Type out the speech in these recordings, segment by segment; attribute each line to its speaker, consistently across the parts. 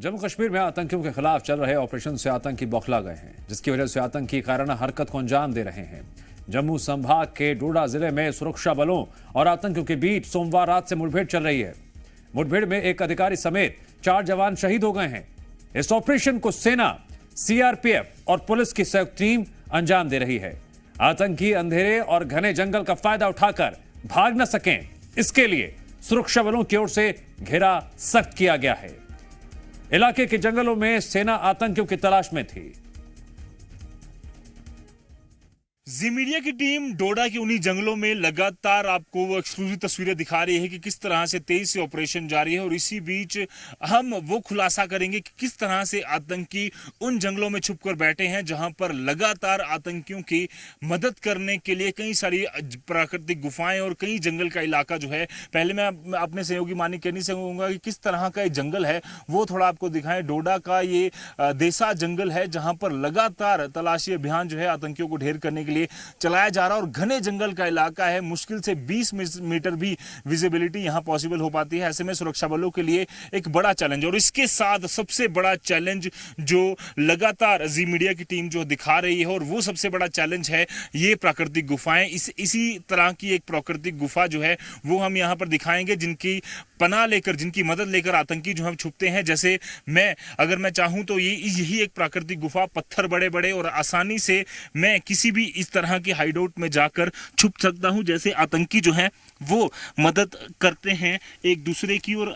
Speaker 1: जम्मू कश्मीर में आतंकियों के खिलाफ चल रहे ऑपरेशन से आतंकी बौखला गए हैं, जिसकी वजह से आतंकी कायराना हरकत को अंजाम दे रहे हैं। जम्मू संभाग के डोडा जिले में सुरक्षा बलों और आतंकियों के बीच सोमवार रात से मुठभेड़ चल रही है। मुठभेड़ में एक अधिकारी समेत 4 जवान शहीद हो गए हैं। इस ऑपरेशन को सेना, सीआरपीएफ और पुलिस की संयुक्त टीम अंजाम दे रही है। आतंकी अंधेरे और घने जंगल का फायदा उठाकर भाग न सकें, इसके लिए सुरक्षा बलों की ओर से घेरा सख्त किया गया है। इलाके के जंगलों में सेना आतंकियों की तलाश में थी।
Speaker 2: जी मीडिया की टीम डोडा के उन्हीं जंगलों में लगातार आपको वो एक्सक्लूसिव तस्वीरें दिखा रही है कि किस तरह से तेज से ऑपरेशन जारी है। और इसी बीच हम वो खुलासा करेंगे कि किस तरह से आतंकी उन जंगलों में छुपकर बैठे हैं, जहां पर लगातार आतंकियों की मदद करने के लिए कई सारी प्राकृतिक गुफाएं और कई जंगल का इलाका जो है। पहले मैं अपने सहयोगी मानिक कहनी से कहूंगा कि किस तरह का एक जंगल है वो थोड़ा आपको दिखाएं। डोडा का ये देसा जंगल है, जहां पर लगातार तलाशी अभियान जो है आतंकियों को ढेर करने के लिए चलाया जा रहा है। और घने जंगल का इलाका है, मुश्किल से 20 मीटर भी विजिबिलिटी यहां पॉसिबल हो पाती है। ऐसे में सुरक्षा बलों के लिए एक बड़ा चैलेंज। और इसके साथ सबसे बड़ा चैलेंज जो लगातार जी मीडिया की टीम जो दिखा रही है, और वो सबसे बड़ा चैलेंज है ये प्राकृतिक गुफाएं। इसी तरह की एक प्राकृतिक गुफा जो है वो हम यहां पर दिखाएंगे, जिनकी पनाह लेकर, जिनकी मदद लेकर आतंकी जो है छुपते हैं। जैसे अगर मैं चाहूं तो यही एक प्राकृतिक गुफा, पत्थर बड़े बड़े, और आसानी से मैं किसी भी इस तरह की हाइडआउट में जाकर छुप सकता हूं। जैसे आतंकी जो है वो मदद करते हैं एक दूसरे की, और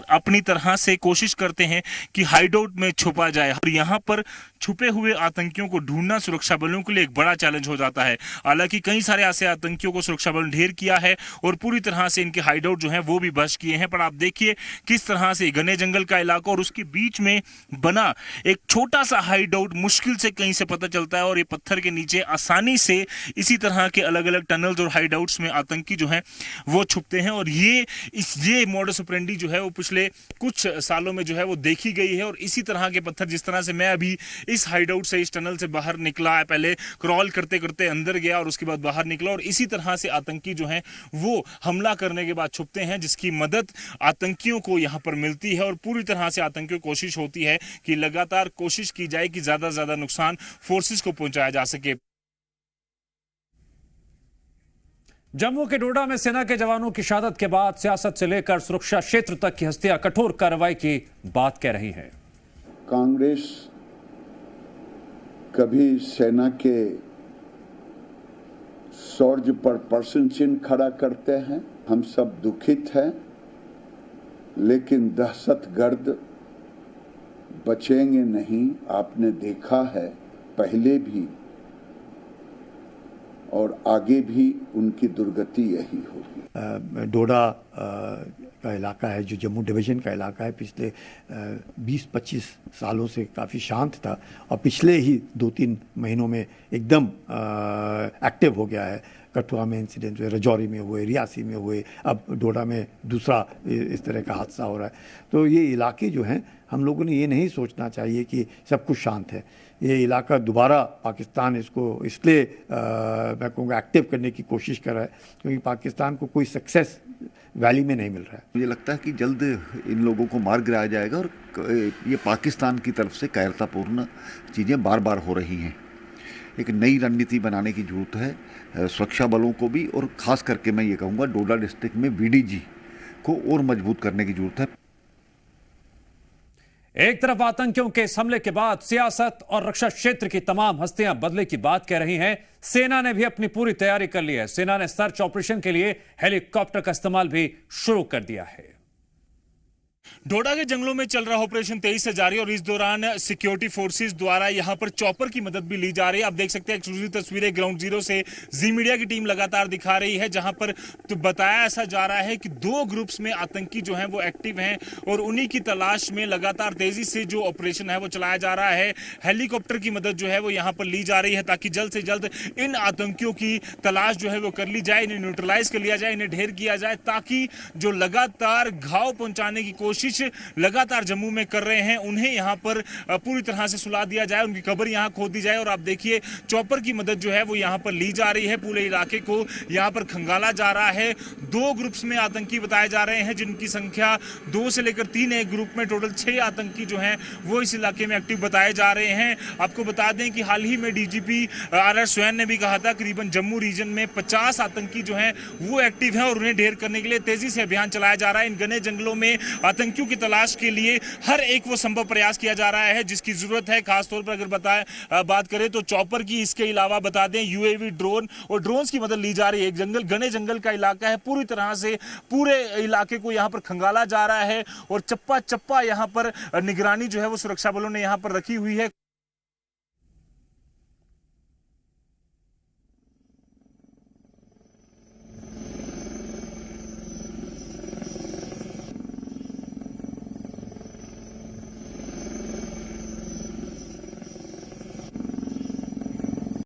Speaker 2: अपनी तरह से कोशिश करते हैं कि हाइडआउट में छुपा जाए। और यहां पर छुपे हुए आतंकियों को ढूंढना सुरक्षा बलों के लिए एक बड़ा चैलेंज हो जाता है। हालांकि कई सारे ऐसे आतंकियों को सुरक्षा बलों ने ढेर किया है और पूरी तरह से इनके हाइडआउट जो है वो भी बच किए हैं। पर आप देखिए किस तरह से घने जंगल का इलाका और उसके बीच में बना एक छोटा सा हाइडआउट मुश्किल से कहीं से पता चलता है। और ये पत्थर के नीचे आसानी से इसी तरह के अलग अलग टनल्स और हाइडआउट्स में आतंकी जो है वो छुपते हैं। और ये मॉडस ऑपरेंडी जो है वो पिछले कुछ सालों में जो है वो देखी गई है। और इसी तरह के पत्थर, जिस तरह से मैं अभी इस हाइडआउट से, इस टनल से बाहर निकला है, पहले क्रॉल करते करते अंदर गया और उसके बाद बाहर निकला, और इसी तरह से आतंकी जो है वो हमला करने के बाद छुपते हैं, जिसकी मदद आतंकियों को यहां पर मिलती है। और पूरी तरह से आतंकियों को कोशिश होती है कि लगातार कोशिश की जाए कि ज्यादा से ज्यादा नुकसान फोर्सेस को पहुंचाया जा सके।
Speaker 1: जम्मू के डोडा में सेना के जवानों की शहादत के बाद सियासत से लेकर सुरक्षा क्षेत्र तक की हस्तियां कठोर कार्रवाई की बात कह रही हैं।
Speaker 3: कांग्रेस कभी सेना के शौर्य पर प्रश्न चिन्ह खड़ा करते हैं। हम सब दुखित हैं, लेकिन दहशतगर्द बचेंगे नहीं। आपने देखा है पहले भी और आगे भी उनकी दुर्गति यही होगी।
Speaker 4: डोडा का इलाका है, जो जम्मू डिवीज़न का इलाका है, पिछले 20-25 सालों से काफ़ी शांत था और पिछले ही 2-3 महीनों में एकदम एक्टिव हो गया है। कठुआ में इंसिडेंट हुए, राजौरी में हुए, रियासी में हुए, अब डोडा में दूसरा इस तरह का हादसा हो रहा है। तो ये इलाके जो हैं, हम लोगों ने ये नहीं सोचना चाहिए कि सब कुछ शांत है। ये इलाका दोबारा पाकिस्तान इसको इसलिए मैं कहूँगा एक्टिव करने की कोशिश कर रहा है क्योंकि पाकिस्तान को कोई सक्सेस वैली में नहीं मिल रहा है।
Speaker 5: मुझे लगता है कि जल्द इन लोगों को मार गिराया जाएगा। और ये पाकिस्तान की तरफ से कायरतापूर्ण चीज़ें बार बार हो रही हैं। एक नई रणनीति बनाने की ज़रूरत है सुरक्षा बलों को भी, और ख़ास करके मैं ये कहूँगा डोडा डिस्ट्रिक्ट में वीडीजी को और मजबूत करने की ज़रूरत है।
Speaker 1: एक तरफ आतंकियों के इस हमले के बाद सियासत और रक्षा क्षेत्र की तमाम हस्तियां बदले की बात कह रही हैं। सेना ने भी अपनी पूरी तैयारी कर ली है। सेना ने सर्च ऑपरेशन के लिए हेलीकॉप्टर का इस्तेमाल भी शुरू कर दिया है।
Speaker 2: डोडा के जंगलों में चल रहा ऑपरेशन तेजी से जारी है और इस दौरान सिक्योरिटी फोर्सेस द्वारा यहां पर चॉपर की मदद भी ली जा रही है। आप देख सकते हैं एक्सक्लूसिव तस्वीरें ग्राउंड जीरो से जी मीडिया की टीम लगातार दिखा रही है, जहां पर तो बताया ऐसा जा रहा है कि 2 ग्रुप्स में आतंकी जो हैं वो एक्टिव हैं और उन्हीं की तलाश में लगातार तेजी से जो ऑपरेशन है वो चलाया जा रहा है। हेलीकॉप्टर की मदद जो है वो यहां पर ली जा रही है ताकि जल्द से जल्द इन आतंकियों की तलाश जो है वो कर ली जाए, इन्हें न्यूट्रलाइज कर लिया जाए, इन्हें ढेर किया जाए, ताकि जो लगातार घाव पहुंचाने की कोशिश कोशिश लगातार जम्मू में कर रहे हैं, उन्हें यहाँ पर पूरी तरह से सुला दिया जाए, उनकी कब्र यहाँ खोद दी जाए। और आप देखिए चॉपर की मदद जो है वो यहाँ पर ली जा रही है, पूरे इलाके को यहाँ पर खंगाला जा रहा है। 2 ग्रुप्स में आतंकी बताए जा रहे हैं, जिनकी संख्या 2 से लेकर 3 एक ग्रुप में टोटल 6 आतंकी जो हैं वो इस इलाके में एक्टिव बताए जा रहे हैं। आपको बता दें कि हाल ही में डीजीपी RR स्वैन ने भी कहा था करीबन जम्मू रीजन में 50 आतंकी जो हैं वो एक्टिव हैं और उन्हें ढेर करने के लिए तेजी से अभियान चलाया जा रहा है। इन घने जंगलों में आतंकियों की तलाश के लिए हर एक वो संभव प्रयास किया जा रहा है जिसकी जरूरत है। खासतौर पर अगर बात करें तो चॉपर की, इसके अलावा बता दें UAV ड्रोन और ड्रोन्स की मदद ली जा रही है। एक घने जंगल का इलाका है, पूरी तरह से पूरे इलाके को यहाँ पर खंगाला जा रहा है और चप्पा चप्पा यहाँ पर निगरानी जो है वो सुरक्षा बलों ने यहाँ पर रखी हुई है।